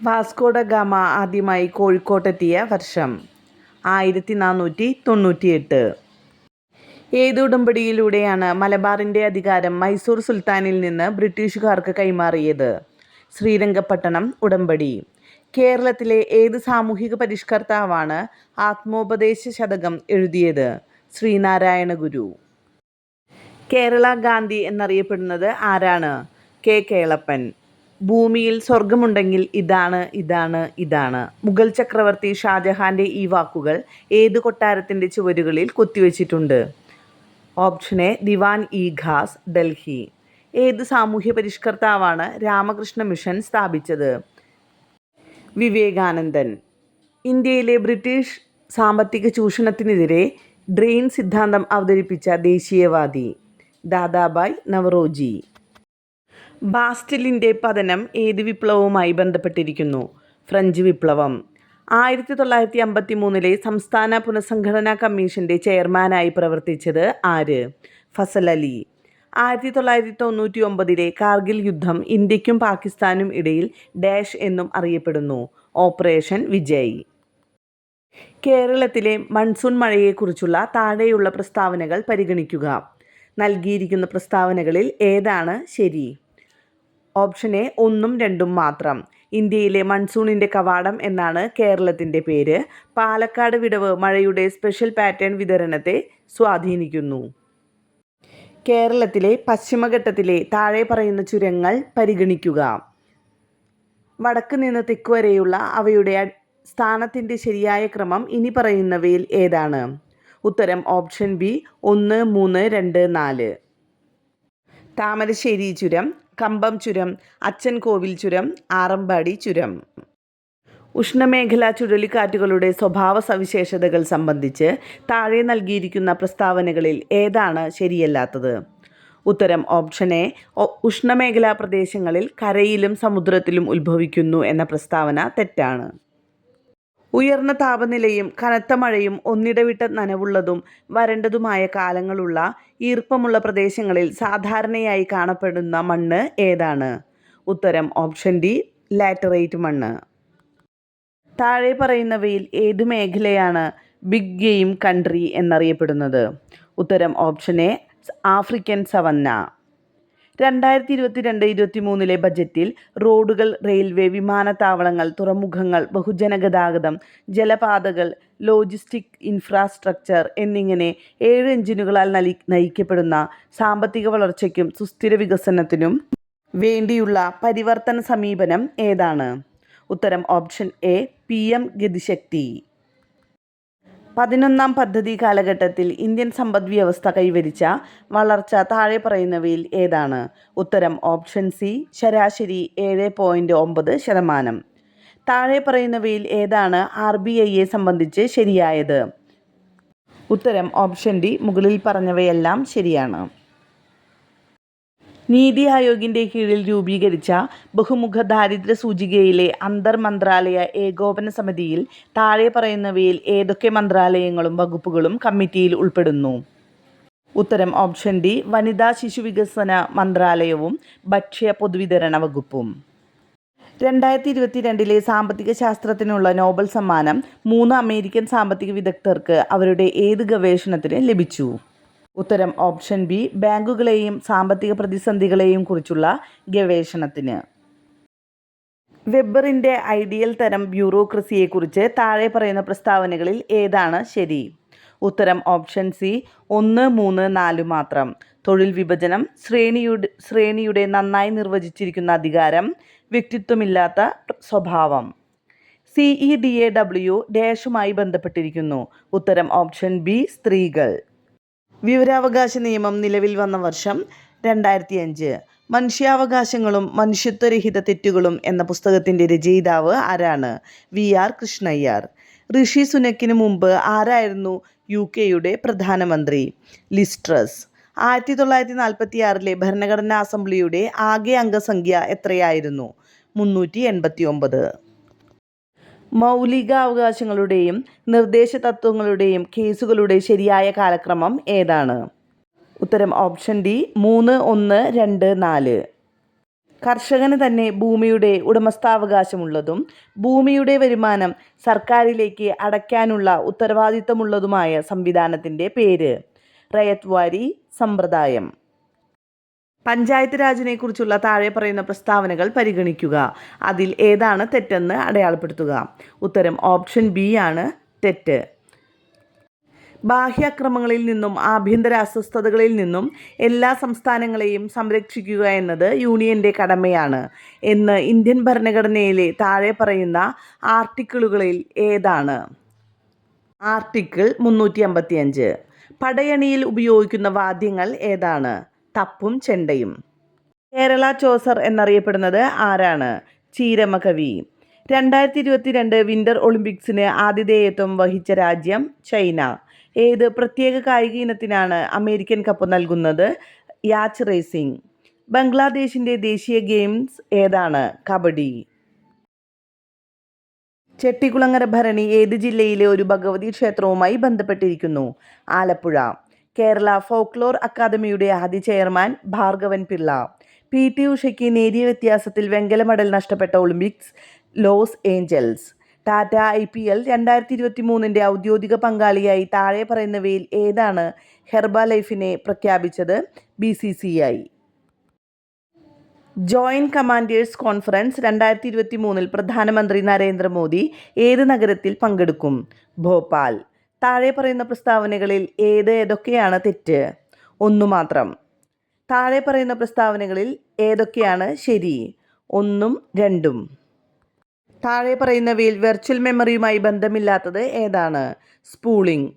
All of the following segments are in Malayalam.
വാസ്കോഡ ഗാമ ആദ്യമായി കോഴിക്കോട്ടെത്തിയ വർഷം 1498. ഏത് ഉടമ്പടിയിലൂടെയാണ് മലബാറിൻ്റെ അധികാരം മൈസൂർ സുൽത്താനിൽ നിന്ന് ബ്രിട്ടീഷുകാർക്ക് കൈമാറിയത്? ശ്രീരംഗപട്ടണം ഉടമ്പടി. കേരളത്തിലെ ഏത് സാമൂഹിക പരിഷ്കർത്താവാണ് ആത്മോപദേശ ശതകം എഴുതിയത്? ശ്രീനാരായണ ഗുരു. കേരള ഗാന്ധി എന്നറിയപ്പെടുന്നത് ആരാണ്? കെ കേളപ്പൻ. ഭൂമിയിൽ സ്വർഗമുണ്ടെങ്കിൽ ഇതാണ് ഇതാണ് ഇതാണ്. മുഗൾ ചക്രവർത്തി ഷാജഹാന്റെ ഈ വാക്കുകൾ ഏത് കൊട്ടാരത്തിൻ്റെ ചുവരുകളിൽ കൊത്തിവെച്ചിട്ടുണ്ട്? Option A Diwan e Khas, Delhi. ഏത് സാമൂഹ്യ പരിഷ്കർത്താവാണ് രാമകൃഷ്ണ മിഷൻ സ്ഥാപിച്ചത്? വിവേകാനന്ദൻ. ഇന്ത്യയിലെ ബ്രിട്ടീഷ് സാമ്പത്തിക ചൂഷണത്തിനെതിരെ ഡ്രെയിൻ സിദ്ധാന്തം അവതരിപ്പിച്ച ദേശീയവാദി? ദാദാഭായ് നവറോജി. ബാസ്റ്റലിൻ്റെ പതനം ഏത് വിപ്ലവവുമായി ബന്ധപ്പെട്ടിരിക്കുന്നു? ഫ്രഞ്ച് വിപ്ലവം. 1953 സംസ്ഥാന പുനഃസംഘടനാ കമ്മീഷൻ്റെ ചെയർമാനായി പ്രവർത്തിച്ചത് ആര്? ഫസൽ അലി. 1999 കാർഗിൽ യുദ്ധം ഇന്ത്യക്കും പാകിസ്ഥാനും ഇടയിൽ ഡാഷ് എന്നും അറിയപ്പെടുന്നു? ഓപ്പറേഷൻ വിജയ്. കേരളത്തിലെ മൺസൂൺ മഴയെക്കുറിച്ചുള്ള താഴെയുള്ള പ്രസ്താവനകൾ പരിഗണിക്കുക. നൽകിയിരിക്കുന്ന പ്രസ്താവനകളിൽ ഏതാണ് ശരി? ഓപ്ഷൻ എ 1ഉം 2ഉം മാത്രം. ഇന്ത്യയിലെ മൺസൂണിൻ്റെ കവാടം എന്നാണ് കേരളത്തിൻ്റെ പേര്. പാലക്കാട് വിടവ് മഴയുടെ സ്പെഷ്യൽ പാറ്റേൺ വിതരണത്തെ സ്വാധീനിക്കുന്നു. കേരളത്തിലെ പശ്ചിമഘട്ടത്തിലെ താഴെ പറയുന്ന ചുരങ്ങൾ പരിഗണിക്കുക. വടക്ക് നിന്ന് തെക്ക് വരെയുള്ള അവയുടെ സ്ഥാനത്തിൻ്റെ ശരിയായ ക്രമം ഇനി പറയുന്നവയിൽ ഏതാണ്? ഉത്തരം ഓപ്ഷൻ ബി 1, 3, 2, 4. താമരശ്ശേരി ചുരം, കമ്പം ചുരം, അച്ചൻകോവിൽ ചുരം, ആറമ്പാടി ചുരം. ഉഷ്ണമേഖലാ ചുഴലിക്കാറ്റുകളുടെ സ്വഭാവ സവിശേഷതകൾ സംബന്ധിച്ച് താഴെ നൽകിയിരിക്കുന്ന പ്രസ്താവനകളിൽ ഏതാണ് ശരിയല്ലാത്തത്? ഉത്തരം ഓപ്ഷൻ എ ഉഷ്ണമേഖലാ പ്രദേശങ്ങളിൽ കരയിലും സമുദ്രത്തിലും ഉത്ഭവിക്കുന്നു എന്ന പ്രസ്താവന തെറ്റാണ്. ഉയർന്ന താപനിലയും കനത്ത മഴയും ഒന്നിടവിട്ട നനവുള്ളതും വരണ്ടതുമായ കാലങ്ങളുള്ള ഈർപ്പമുള്ള പ്രദേശങ്ങളിൽ സാധാരണയായി കാണപ്പെടുന്ന മണ്ണ് ഏതാണ്? ഉത്തരം ഓപ്ഷൻ ഡി ലാറ്ററൈറ്റ് മണ്ണ്. താഴെ പറയുന്നവയിൽ ഏത് മേഖലയാണ് ബിഗ് ഗെയിം കൺട്രി എന്നറിയപ്പെടുന്നത്? ഉത്തരം ഓപ്ഷൻ എ ആഫ്രിക്കൻ സവന്ന. 2022-23 ബജറ്റിൽ റോഡുകൾ, റെയിൽവേ, വിമാനത്താവളങ്ങൾ, തുറമുഖങ്ങൾ, ബഹുജനഗതാഗതം, ജലപാതകൾ, ലോജിസ്റ്റിക് ഇൻഫ്രാസ്ട്രക്ചർ എന്നിങ്ങനെ 7 എഞ്ചിനുകളാൽ നയിക്കപ്പെടുന്ന സാമ്പത്തിക വളർച്ചയ്ക്കും സുസ്ഥിര വികസനത്തിനും വേണ്ടിയുള്ള പരിവർത്തന സമീപനം ഏതാണ്? ഉത്തരം ഓപ്ഷൻ എ PM ഗതിശക്തി. 11ാം പദ്ധതി കാലഘട്ടത്തിൽ ഇന്ത്യൻ സമ്പദ് വ്യവസ്ഥ കൈവരിച്ച വളർച്ച താഴെ പറയുന്നവയിൽ ഏതാണ്? ഉത്തരം ഓപ്ഷൻ സി ശരാശരി 7.9%. താഴെ പറയുന്നവയിൽ ഏതാണ് RBIയെ സംബന്ധിച്ച് ശരിയായത്? ഉത്തരം ഓപ്ഷൻ ഡി മുകളിൽ പറഞ്ഞവയെല്ലാം ശരിയാണ്. നീതി ആയോഗിൻ്റെ കീഴിൽ രൂപീകരിച്ച ബഹുമുഖ ദാരിദ്ര്യ സൂചികയിലെ അന്തർ മന്ത്രാലയ ഏകോപന സമിതിയിൽ താഴെ പറയുന്നവയിൽ ഏതൊക്കെ മന്ത്രാലയങ്ങളും വകുപ്പുകളും കമ്മിറ്റിയിൽ ഉൾപ്പെടുന്നു? ഉത്തരം ഓപ്ഷൻ ഡി വനിതാ ശിശുവികസന മന്ത്രാലയവും ഭക്ഷ്യ പൊതുവിതരണ വകുപ്പും. 2022 സാമ്പത്തിക ശാസ്ത്രത്തിനുള്ള നോബൽ സമ്മാനം 3 അമേരിക്കൻ സാമ്പത്തിക വിദഗ്ധർക്ക് അവരുടെ ഏത് ഗവേഷണത്തിന് ലഭിച്ചു? ഉത്തരം ഓപ്ഷൻ ബി ബാങ്കുകളെയും സാമ്പത്തിക പ്രതിസന്ധികളെയും കുറിച്ചുള്ള ഗവേഷണത്തിന്. വെബറിൻ്റെ ഐഡിയൽ തരം ബ്യൂറോക്രസിയെക്കുറിച്ച് താഴെ പറയുന്ന പ്രസ്താവനകളിൽ ഏതാണ് ശരി? ഉത്തരം ഓപ്ഷൻ സി 1, 3, 4 മാത്രം. തൊഴിൽ വിഭജനം, ശ്രേണിയുടെ നന്നായി നിർവചിച്ചിരിക്കുന്ന അധികാരം, വ്യക്തിത്വമില്ലാത്ത സ്വഭാവം. CEDAW ഡാഷുമായി ബന്ധപ്പെട്ടിരിക്കുന്നു? ഉത്തരം ഓപ്ഷൻ ബി സ്ത്രീകൾ. വിവരാവകാശ നിയമം നിലവിൽ വന്ന വർഷം 2005. മനുഷ്യാവകാശങ്ങളും മനുഷ്യത്വരഹിത തെറ്റുകളും എന്ന പുസ്തകത്തിൻ്റെ രചയിതാവ് ആരാണ്? VR കൃഷ്ണയ്യർ. ഋഷി സുനക്കിന് മുമ്പ് ആരായിരുന്നു UK പ്രധാനമന്ത്രി? Liz truss. 1946 ഭരണഘടനാ അസംബ്ലിയുടെ ആകെ അംഗസംഖ്യ എത്രയായിരുന്നു? 389. മൗലികാവകാശങ്ങളുടെയും നിർദ്ദേശ തത്വങ്ങളുടെയും കേസുകളുടെ ശരിയായ കാലക്രമം ഏതാണ്? ഉത്തരം ഓപ്ഷൻ ഡി 3, 1, 2, 4. കർഷകന് തന്നെ ഭൂമിയുടെ ഉടമസ്ഥാവകാശമുള്ളതും ഭൂമിയുടെ വരുമാനം സർക്കാരിലേക്ക് അടയ്ക്കാനുള്ള ഉത്തരവാദിത്തമുള്ളതുമായ സംവിധാനത്തിൻ്റെ പേര് റയത്ത് വാരി സമ്പ്രദായം. പഞ്ചായത്ത് രാജിനെക്കുറിച്ചുള്ള താഴെ പറയുന്ന പ്രസ്താവനകൾ പരിഗണിക്കുക. അതിൽ ഏതാണ് തെറ്റെന്ന് അടയാളപ്പെടുത്തുക. ഉത്തരം ഓപ്ഷൻ ബി ആണ് തെറ്റ്. ബാഹ്യാക്രമണങ്ങളിൽ നിന്നും ആഭ്യന്തര അസ്വസ്ഥതകളിൽ നിന്നും എല്ലാ സംസ്ഥാനങ്ങളെയും സംരക്ഷിക്കുക എന്നത് യൂണിയൻ്റെ കടമയാണ് എന്ന് ഇന്ത്യൻ ഭരണഘടനയിലെ താഴെ പറയുന്ന ആർട്ടിക്കിളുകളിൽ ഏതാണ്? ആർട്ടിക്കിൾ 355. പടയണിയിൽ ഉപയോഗിക്കുന്ന വാദ്യങ്ങൾ ഏതാണ്? തപ്പും ചെണ്ടയും. കേരള ചോസർ എന്നറിയപ്പെടുന്നത് ആരാണ്? ചീരമകവി. 2022 വിൻ്റർ ഒളിമ്പിക്സിന് ആതിഥേയത്വം വഹിച്ച രാജ്യം ചൈന. ഏത് പ്രത്യേക കായിക ഇനത്തിനാണ് അമേരിക്കൻ കപ്പ് നൽകുന്നത്? Yacht racing. ബംഗ്ലാദേശിൻ്റെ ദേശീയ ഗെയിംസ് ഏതാണ്? കബഡി. ചെട്ടികുളങ്ങര ഭരണി ഏത് ജില്ലയിലെ ഒരു ഭഗവതി ക്ഷേത്രവുമായി ബന്ധപ്പെട്ടിരിക്കുന്നു? ആലപ്പുഴ. കേരള ഫോക്ലോർ അക്കാദമിയുടെ ആദ്യ ചെയർമാൻ ഭാർഗവൻ പിള്ള. PT ഉഷയ്ക്ക് നേരിയ വ്യത്യാസത്തിൽ വെങ്കല മെഡൽ നഷ്ടപ്പെട്ട Olympics Los Angeles. Tata IPL 2023 ഔദ്യോഗിക പങ്കാളിയായി താഴെ പറയുന്നവയിൽ ഏതാണ് ഹെർബലൈഫിനെ പ്രഖ്യാപിച്ചത്? BCCI. ജോയിന്റ് കമാൻഡേഴ്സ് കോൺഫറൻസ് 2023 പ്രധാനമന്ത്രി നരേന്ദ്രമോദി ഏത് നഗരത്തിൽ പങ്കെടുക്കും? ഭോപ്പാൽ. താഴെ പറയുന്ന പ്രസ്താവനകളിൽ ഏതൊക്കെയാണ് തെറ്റ്? ഒന്നു മാത്രം. താഴെ പറയുന്ന പ്രസ്താവനകളിൽ ഏതൊക്കെയാണ് ശരി? 1ഉം 2ഉം. താഴെ പറയുന്നവയിൽ വെർച്വൽ മെമ്മറിയുമായി ബന്ധമില്ലാത്തത് ഏതാണ്? സ്പൂളിംഗ്.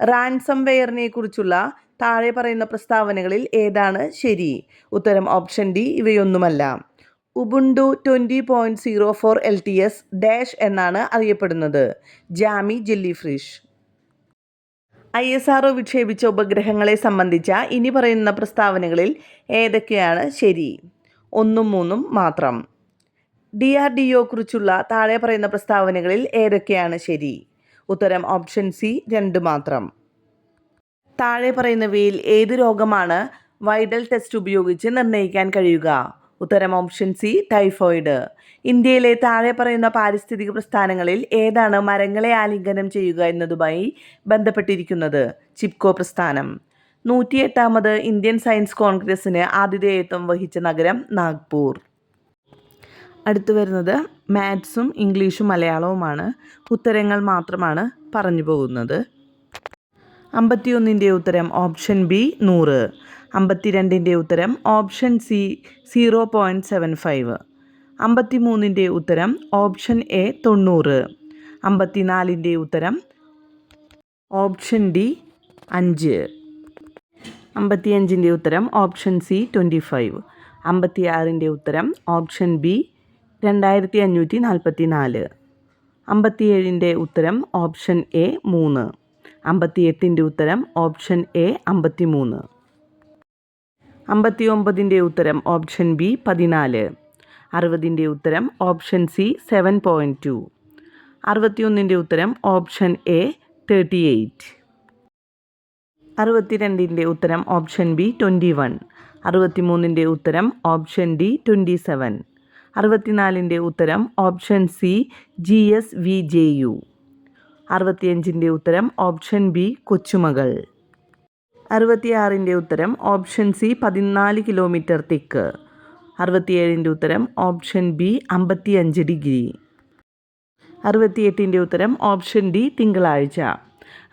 റാൻസം വെയറിനെ കുറിച്ചുള്ള താഴെ പറയുന്ന പ്രസ്താവനകളിൽ ഏതാണ് ശരി? ഉത്തരം ഓപ്ഷൻ ഡി ഇവയൊന്നുമല്ല. ഉബുണ്ടു 20.04 LTS ഡാഷ് എന്നാണ് അറിയപ്പെടുന്നത്. ജാമി ജെല്ലിഫിഷ്. ISRO വിക്ഷേപിച്ച ഉപഗ്രഹങ്ങളെ സംബന്ധിച്ച ഇനി പറയുന്ന പ്രസ്താവനകളിൽ ഏതൊക്കെയാണ് ശരി? 1ഉം 3ഉം മാത്രം. DRDO കുറിച്ചുള്ള താഴെ പറയുന്ന പ്രസ്താവനകളിൽ ഏതൊക്കെയാണ് ശരി? ഉത്തരം ഓപ്ഷൻ സി 2 മാത്രം. താഴെ പറയുന്നവയിൽ ഏത് രോഗമാണ് വൈഡൽ ടെസ്റ്റ് ഉപയോഗിച്ച് നിർണ്ണയിക്കാൻ കഴിയുക? ഉത്തരം ഓപ്ഷൻ സി ടൈഫോയിഡ്. ഇന്ത്യയിലെ താഴെ പറയുന്ന പാരിസ്ഥിതിക പ്രസ്ഥാനങ്ങളിൽ ഏതാണ് മരങ്ങളെ ആലിംഗനം ചെയ്യുക എന്നതുമായി ബന്ധപ്പെട്ടിരിക്കുന്നത്? ചിപ്കോ പ്രസ്ഥാനം. 108ാമത് ഇന്ത്യൻ സയൻസ് കോൺഗ്രസിന് ആതിഥേയത്വം വഹിച്ച നഗരം നാഗ്പൂർ. അടുത്തു വരുന്നത് മാത്സും ഇംഗ്ലീഷും മലയാളവുമാണ്. ഉത്തരങ്ങൾ മാത്രമാണ് പറഞ്ഞു പോകുന്നത്. 51ൻ്റെ ഉത്തരം ഓപ്ഷൻ ബി 100. 52ൻ്റെ ഉത്തരം ഓപ്ഷൻ സി 0.75. 53ൻ്റെ ഉത്തരം ഓപ്ഷൻ എ 90. 54ൻ്റെ ഉത്തരം ഓപ്ഷൻ ഡി 5. 55ൻ്റെ ഉത്തരം ഓപ്ഷൻ സി 25. 56ൻ്റെ ഉത്തരം ഓപ്ഷൻ ബി 2544. 57ൻ്റെ ഉത്തരം ഓപ്ഷൻ എ 3. 58ൻ്റെ ഉത്തരം ഓപ്ഷൻ എ 53. 59ൻ്റെ ഉത്തരം ഓപ്ഷൻ ബി 14. 60ൻ്റെ ഉത്തരം ഓപ്ഷൻ സി 7.2. 61ൻ്റെ ഉത്തരം ഓപ്ഷൻ എ 38. 62ൻ്റെ ഉത്തരം ഓപ്ഷൻ ബി 21. 63ൻ്റെ ഉത്തരം ഓപ്ഷൻ ഡി 27. 64ൻ്റെ ഉത്തരം ഓപ്ഷൻ സി GSVJU. 65ൻ്റെ ഉത്തരം ഓപ്ഷൻ ബി കൊച്ചുമകൾ. 66ൻ്റെ ഉത്തരം ഓപ്ഷൻ സി 14 കിലോമീറ്റർ തെക്ക്. 67ൻ്റെ ഉത്തരം ഓപ്ഷൻ ബി 55 ഡിഗ്രി. 68ൻ്റെ ഉത്തരം ഓപ്ഷൻ ഡി തിങ്കളാഴ്ച.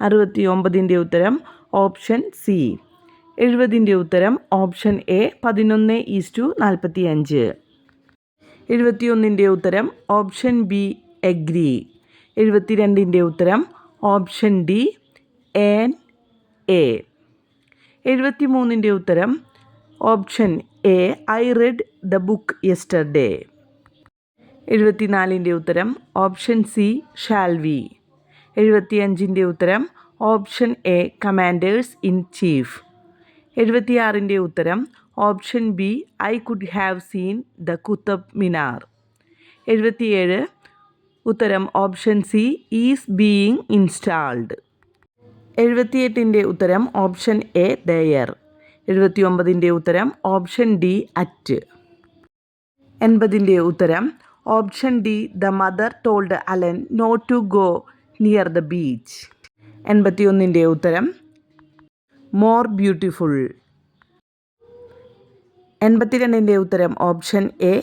69ൻ്റെ ഉത്തരം ഓപ്ഷൻ സി. 70ൻ്റെ ഉത്തരം ഓപ്ഷൻ എ 11:45. 71ൻ്റെ ഉത്തരം ഓപ്ഷൻ ബി എഗ്രി. 72ൻ്റെ ഉത്തരം ഓപ്ഷൻ ഡി ANA. 73ൻ്റെ ഉത്തരം option A I read the book yesterday. 74ൻ്റെ ഉത്തരം ഓപ്ഷൻ സി ഷാൽ വി. 75ൻ്റെ ഉത്തരം option A commanders in chief. 76ൻ്റെ ഉത്തരം option B I could have seen the Qutub Minar. 77 ഉത്തരം option C is being installed. 78ൻ്റെ ഉത്തരം ഓപ്ഷൻ എ ദയർ. 79ൻ്റെ ഉത്തരം ഓപ്ഷൻ ഡി അറ്റ്. 80ൻ്റെ ഉത്തരം option D. The mother told Alan not to go near the beach. 81ൻ്റെ ഉത്തരം മോർ ബ്യൂട്ടിഫുൾ. 82ൻ്റെ ഉത്തരം ഓപ്ഷൻ എ.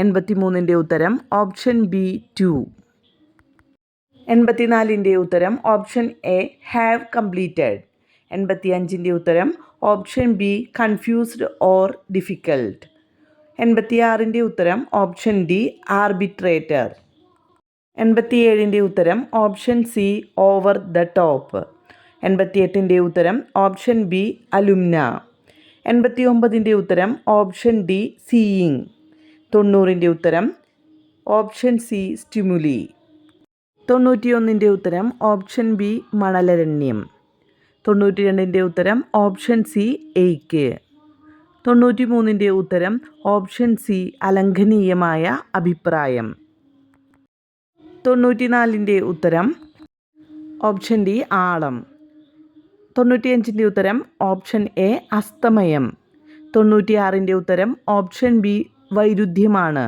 83ൻ്റെ ഉത്തരം ഓപ്ഷൻ ബി 2. 84ൻ്റെ ഉത്തരം ഓപ്ഷൻ എ ഹാവ് കംപ്ലീറ്റഡ്. 85ൻ്റെ ഉത്തരം option B confused or difficult. 86ൻ്റെ ഉത്തരം ഓപ്ഷൻ ഡി ആർബിട്രേറ്റർ. 87ൻ്റെ ഉത്തരം option C over the top. 88ൻ്റെ ഉത്തരം ഓപ്ഷൻ ബി അലുമിന. 89ൻ്റെ ഉത്തരം ഓപ്ഷൻ ഡി സീയിങ്. 90ൻ്റെ ഉത്തരം ഓപ്ഷൻ സി സ്റ്റിമുലി. 91ൻ്റെ ഉത്തരം ഓപ്ഷൻ ബി മണലരണ്യം. 92ൻ്റെ ഉത്തരം ഓപ്ഷൻ സി എയ്ക്ക്. 93ൻ്റെ ഉത്തരം ഓപ്ഷൻ സി അലംഘനീയമായ അഭിപ്രായം. 94ൻ്റെ ഉത്തരം ഓപ്ഷൻ ഡി ആളം. 95ൻ്റെ ഉത്തരം ഓപ്ഷൻ എ അസ്തമയം. 96ൻ്റെ ഉത്തരം ഓപ്ഷൻ ബി വൈരുദ്ധ്യമാണ്.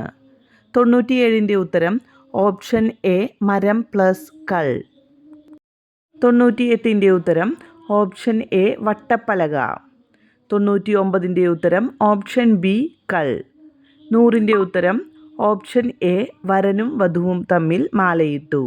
97ൻ്റെ ഉത്തരം ഓപ്ഷൻ എ മരം പ്ലസ് കൾ. 98ൻ്റെ ഉത്തരം ഓപ്ഷൻ എ വട്ടപ്പലക. 99ൻ്റെ ഉത്തരം ഓപ്ഷൻ ബി കൾ. 100ൻ്റെ ഉത്തരം ഓപ്ഷൻ എ വരനും വധുവും തമ്മിൽ മാലയിട്ടു.